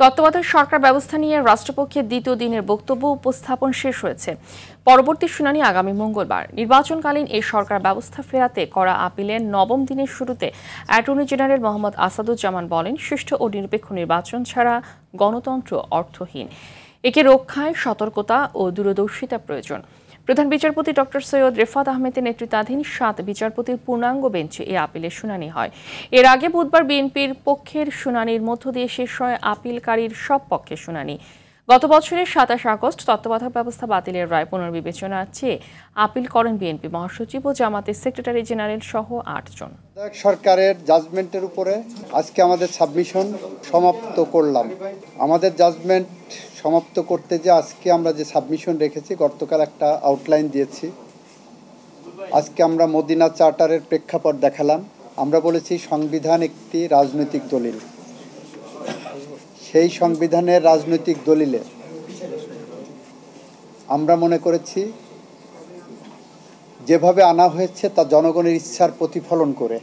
তত্ত্বাবধায়ক সরকার ব্যবস্থা নিয়ে রাষ্ট্রপক্ষের দ্বিতীয় দিনের বক্তব্য উপস্থাপন শেষ হয়েছে। পরবর্তী শুনানি আগামী মঙ্গলবার। নির্বাচনকালীন এই সরকার ব্যবস্থা ফেরাতে করা আপিলের নবম দিনের শুরুতে অ্যাটর্নি জেনারেল মোহাম্মদ আসাদুজ্জামান বলেন, সুষ্ঠু ও নিরপেক্ষ নির্বাচন ছাড়া গণতন্ত্র অর্থহীন। একে রক্ষায় সতর্কতা ও দূরদর্শিতা প্রয়োজন। প্রধান বিচারপতি ডক্টর সৈয়দ রেফাত আহমেদের নেতৃত্বাধীন 7 বিচারপতির পূর্ণাঙ্গ বেঞ্চে এই আপিলের শুনানি হয়। এর আগে বুধবার বিএনপির পক্ষের শুনানির মধ্য দিয়ে শেষ হয় আপিলকারীর সব পক্ষের শুনানি। গত বছরের 27 আগস্ট তত্ত্বাবধায়ক ব্যবস্থা বাতিলের রায় পুনর্বিবেচনা চেয়ে আপিল করেন বিএনপি মহাসচিব ও জামাতের সেক্রেটারি জেনারেল সহ 8 জন। সরকারের জাজমেন্টের উপরে আজকে আমাদের সাবমিশন সমাপ্ত করলাম। আমাদের জাজমেন্ট সমাপ্ত করতে যে আজকে আমরা যে সাবমিশন রেখেছি, গতকাল একটা আউটলাইন দিয়েছি। আজকে আমরা মদিনা চার্টারের প্রেক্ষাপট দেখালাম। আমরা বলেছি সংবিধান একটি রাজনৈতিক দলিল। সেই সংবিধানের রাজনৈতিক দলিলে আমরা মনে করেছি যেভাবে আনা হয়েছে তা জনগণের ইচ্ছার প্রতিফলন করে।